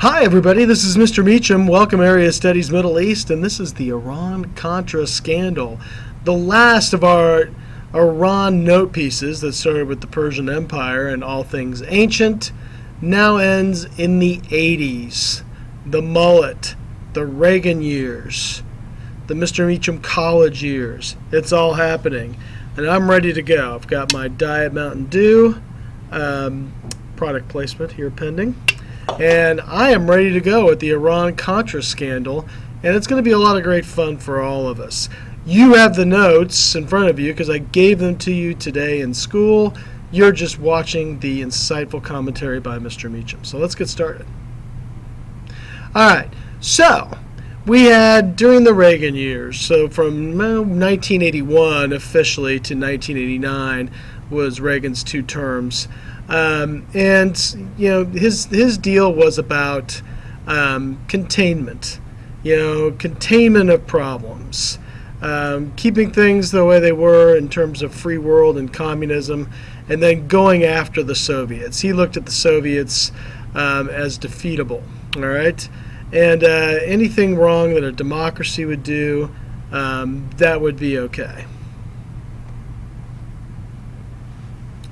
Hi everybody, this is Mr. Meacham. Welcome Area Studies Middle East, and this is the Iran-Contra scandal. The last of our Iran note pieces that started with the Persian Empire and all things ancient now ends in the 80s. The mullet, the Reagan years, the Mr. Meacham college years. It's all happening, and I'm ready to go. I've got my Diet Mountain Dew, product placement here pending. And I am ready to go with the Iran-Contra scandal, and it's going to be a lot of great fun for all of us. You have the notes in front of you because I gave them to you today in school. You're just watching the insightful commentary by Mr. Meacham. So let's get started. All right, so we had during the Reagan years, so from 1981 officially to 1989 was Reagan's 2 terms. And you know his deal was about containment, containment of problems, keeping things the way they were in terms of free world and communism, and then going after the Soviets. He looked at the Soviets as defeatable. All right, and anything wrong that a democracy would do, that would be okay.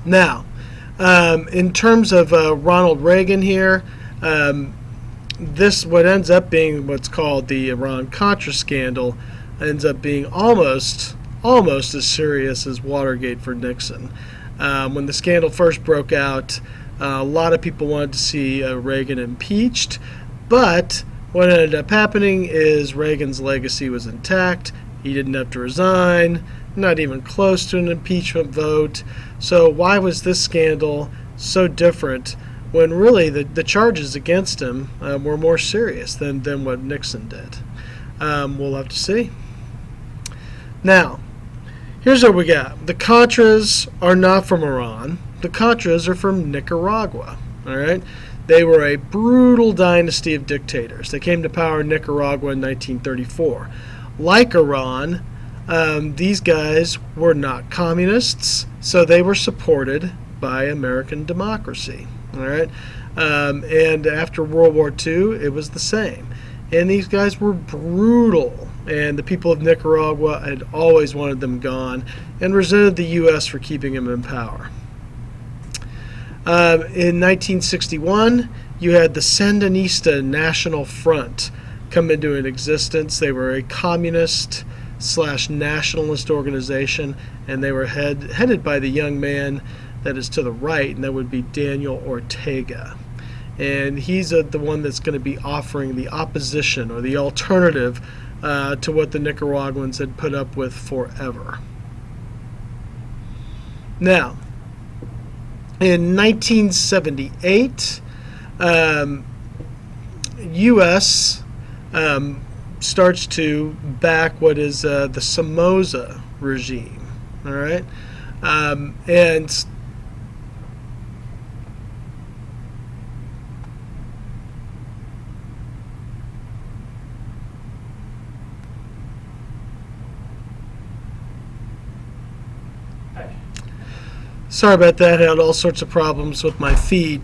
Now, in terms of Ronald Reagan here, what ends up being what's called the Iran-Contra scandal ends up being almost as serious as Watergate for Nixon. When the scandal first broke out, a lot of people wanted to see Reagan impeached, but what ended up happening is Reagan's legacy was intact. He didn't have to resign, not even close to an impeachment vote. So why was this scandal so different when really the charges against him were more serious than what Nixon did? We'll have to see. Now, here's what we got. The Contras are not from Iran. The Contras are from Nicaragua. All right? They were a brutal dynasty of dictators. They came to power in Nicaragua in 1934. Like Iran, these guys were not communists, so they were supported by American democracy. All right, and after World War II, it was the same. And these guys were brutal, and the people of Nicaragua had always wanted them gone and resented the U.S. for keeping them in power. In 1961, you had the Sandinista National Front come into existence. They were a communist/nationalist organization, and they were headed by the young man that is to the right, and that would be Daniel Ortega. And he's the one that's going to be offering the opposition or the alternative to what the Nicaraguans had put up with forever. Now, in 1978, U.S. Starts to back what is the Somoza regime. All right, and sorry about that. I had all sorts of problems with my feed.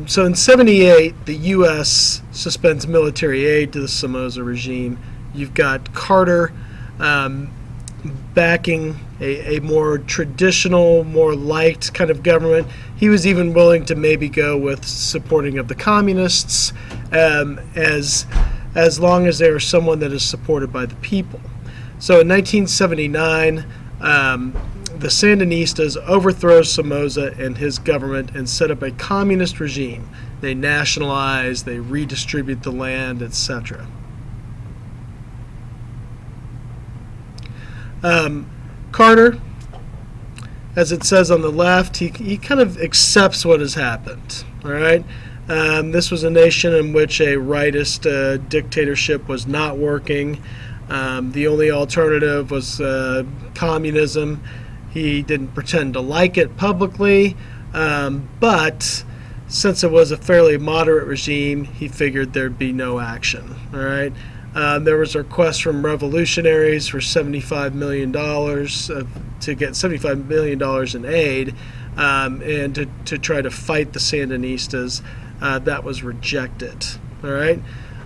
So in 78, the U.S. suspends military aid to the Somoza regime. You've got Carter backing a more traditional, more liked kind of government. He was even willing to maybe go with supporting of the communists as long as they are someone that is supported by the people. So in 1979, the Sandinistas overthrow Somoza and his government and set up a communist regime. They nationalize, they redistribute the land, etc. Carter, as it says on the left, he kind of accepts what has happened. All right, this was a nation in which a rightist dictatorship was not working. The only alternative was communism. He didn't pretend to like it publicly, but since it was a fairly moderate regime, he figured there'd be no action. All right, there was a request from revolutionaries for $75 million to get $75 million in aid, and to try to fight the Sandinistas. that was rejected. All right,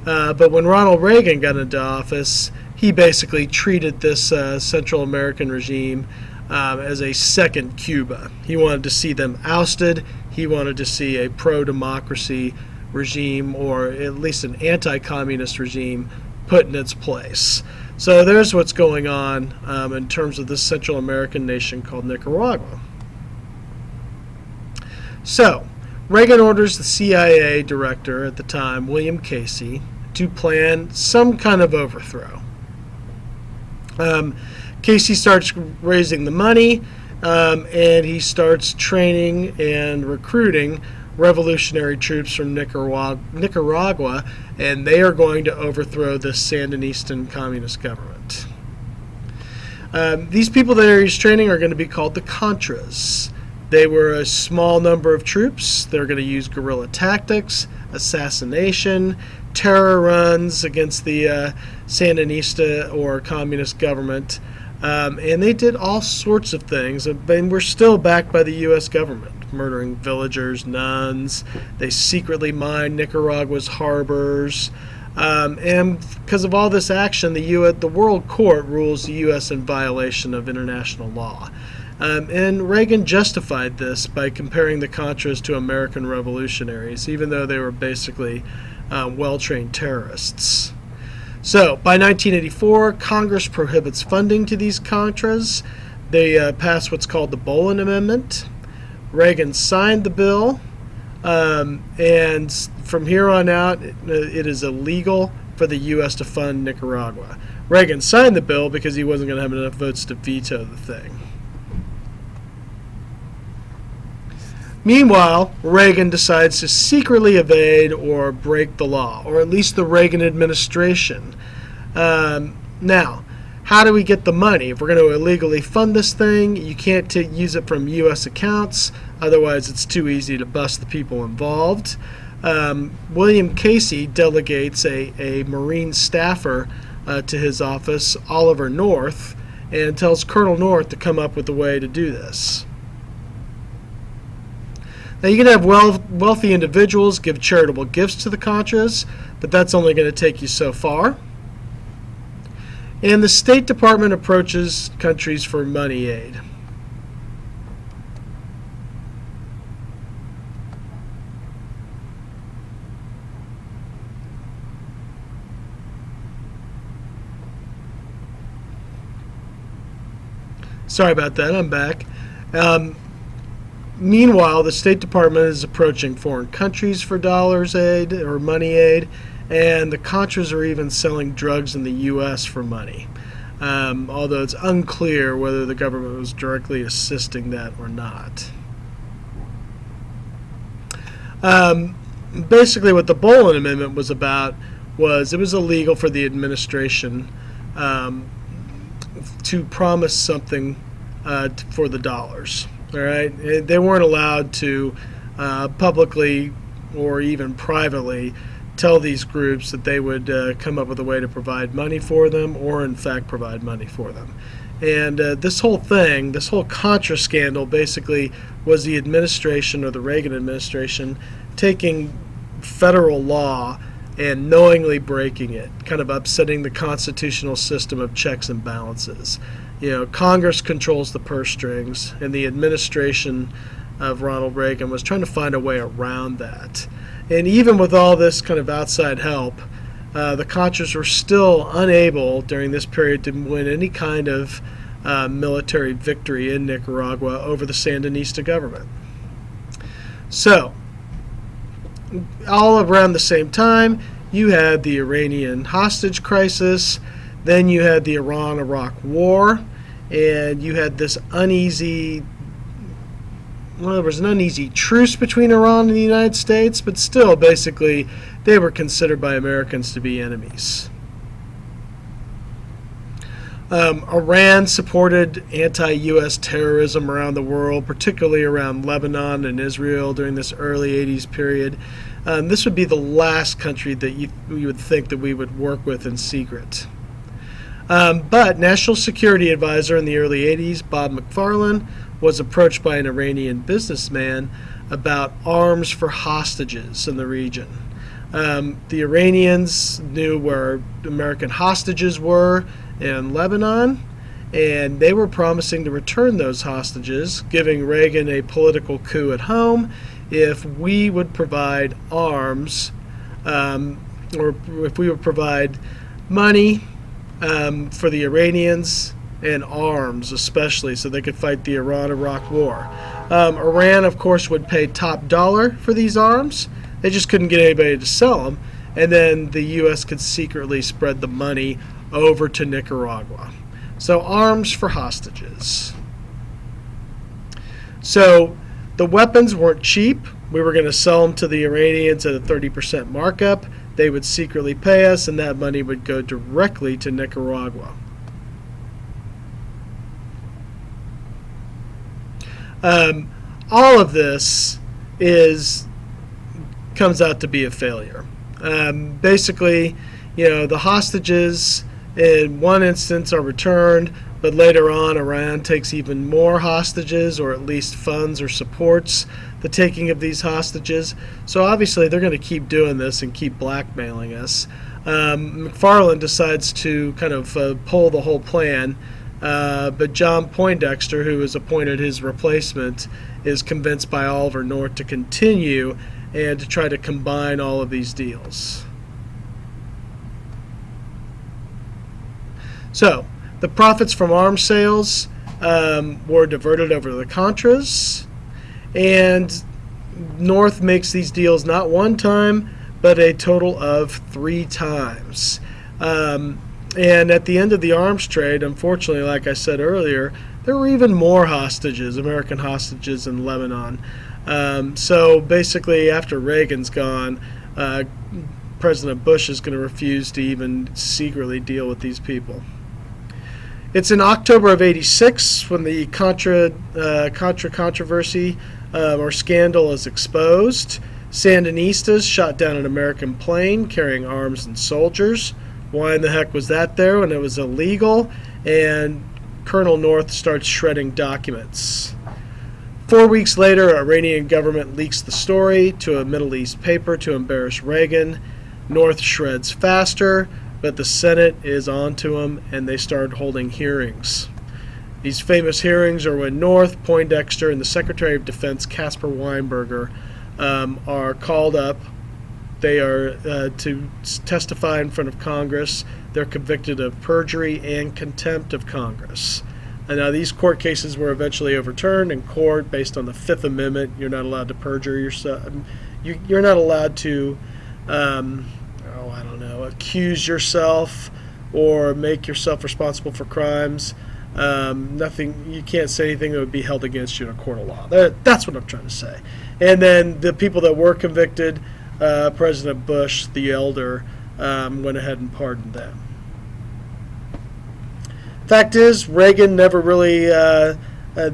but when Ronald Reagan got into office, he basically treated this Central American regime as a second Cuba. He wanted to see them ousted. He wanted to see a pro-democracy regime, or at least an anti-communist regime, put in its place. So there's what's going on in terms of this Central American nation called Nicaragua. So Reagan orders the CIA director at the time, William Casey, to plan some kind of overthrow. Casey starts raising the money, and he starts training and recruiting revolutionary troops from Nicaragua, and they are going to overthrow the Sandinistan communist government. These people that he's training are going to be called the Contras. They were a small number of troops. They're going to use guerrilla tactics, assassination, terror runs against the Sandinista or communist government, and they did all sorts of things, and were still backed by the U.S. government. Murdering villagers, nuns. They secretly mined Nicaragua's harbors. And because of all this action, the World Court rules the U.S. in violation of international law. And Reagan justified this by comparing the Contras to American revolutionaries, even though they were basically well-trained terrorists. So, by 1984, Congress prohibits funding to these Contras. They pass what's called the Boland Amendment. Reagan signed the bill, and from here on out, it is illegal for the U.S. to fund Nicaragua. Reagan signed the bill because he wasn't going to have enough votes to veto the thing. Meanwhile, Reagan decides to secretly evade or break the law, or at least the Reagan administration. Now, how do we get the money? If we're going to illegally fund this thing, you can't use it from U.S. accounts. Otherwise, it's too easy to bust the people involved. William Casey delegates a Marine staffer to his office, Oliver North, and tells Colonel North to come up with a way to do this. Now, you can have wealthy individuals give charitable gifts to the Contras, but that's only going to take you so far. And the State Department approaches countries for money aid. Sorry about that, I'm back. Meanwhile, the State Department is approaching foreign countries for dollars aid or money aid, and the Contras are even selling drugs in the U.S. for money, although it's unclear whether the government was directly assisting that or not. Basically, what the Boland Amendment was about was it was illegal for the administration to promise something for the dollars. All right, they weren't allowed to publicly or even privately tell these groups that they would come up with a way to provide money for them, or in fact provide money for them. And this whole thing, this whole Contra scandal, basically was the administration, or the Reagan administration, taking federal law and knowingly breaking it, kind of upsetting the constitutional system of checks and balances. You know, Congress controls the purse strings, and the administration of Ronald Reagan was trying to find a way around that. And even with all this kind of outside help, the Contras were still unable during this period to win any kind of military victory in Nicaragua over the Sandinista government. So, all around the same time, you had the Iranian hostage crisis, then you had the Iran-Iraq war, and you had this uneasy, well, there was an uneasy truce between Iran and the United States, but still, basically, they were considered by Americans to be enemies. Iran supported anti-U.S. terrorism around the world, particularly around Lebanon and Israel during this early 80s period. This would be the last country that you would think that we would work with in secret. But National Security Advisor in the early 80s, Bob McFarlane, was approached by an Iranian businessman about arms for hostages in the region. The Iranians knew where American hostages were in Lebanon, and they were promising to return those hostages, giving Reagan a political coup at home if we would provide arms, or if we would provide money for the Iranians and arms especially so they could fight the Iran-Iraq war. Iran, of course, would pay top dollar for these arms. They just couldn't get anybody to sell them, and then the U.S. could secretly spread the money over to Nicaragua. So arms for hostages. So the weapons weren't cheap. We were going to sell them to the Iranians at a 30% markup. They would secretly pay us, and that money would go directly to Nicaragua. All of this comes out to be a failure. Basically, the hostages in one instance are returned, but later on Iran takes even more hostages, or at least funds or supports the taking of these hostages. So obviously they're going to keep doing this and keep blackmailing us. McFarlane decides to kind of pull the whole plan, but John Poindexter, who was appointed his replacement, is convinced by Oliver North to continue and to try to combine all of these deals. So the profits from arms sales were diverted over to the Contras, and North makes these deals not one time, but a total of 3 times. And at the end of the arms trade, unfortunately, like I said earlier, there were even more hostages, American hostages in Lebanon. So basically, after Reagan's gone, President Bush is going to refuse to even secretly deal with these people. It's in October of '86 when the Contra controversy or scandal is exposed. Sandinistas shot down an American plane carrying arms and soldiers. Why in the heck was that there when it was illegal? And Colonel North starts shredding documents. 4 weeks later, Iranian government leaks the story to a Middle East paper to embarrass Reagan. North shreds faster, but the Senate is on to him, and they start holding hearings. These famous hearings are when North, Poindexter, and the Secretary of Defense, Caspar Weinberger, are called up. They are to testify in front of Congress. They're convicted of perjury and contempt of Congress. And now these court cases were eventually overturned in court based on the Fifth Amendment. You're not allowed to perjure yourself. You're not allowed to, accuse yourself or make yourself responsible for crimes. You can't say anything that would be held against you in a court of law. That's what I'm trying to say. And then the people that were convicted, President Bush, the elder, went ahead and pardoned them. Fact is, Reagan never really, none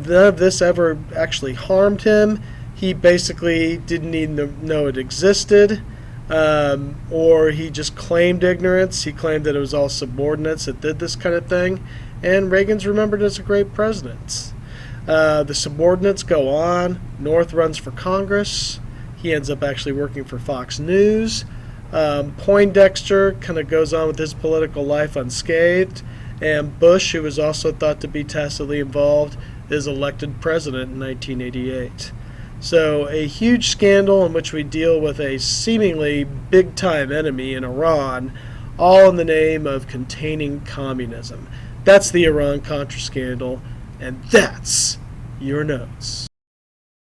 of this ever actually harmed him. He basically didn't even know it existed, or he just claimed ignorance. He claimed that it was all subordinates that did this kind of thing, and Reagan's remembered as a great president. The subordinates go on. North runs for Congress. He ends up actually working for Fox News. Poindexter kind of goes on with his political life unscathed. And Bush, who was also thought to be tacitly involved, is elected president in 1988. So a huge scandal in which we deal with a seemingly big-time enemy in Iran, all in the name of containing communism. That's the Iran-Contra scandal, and that's your notes.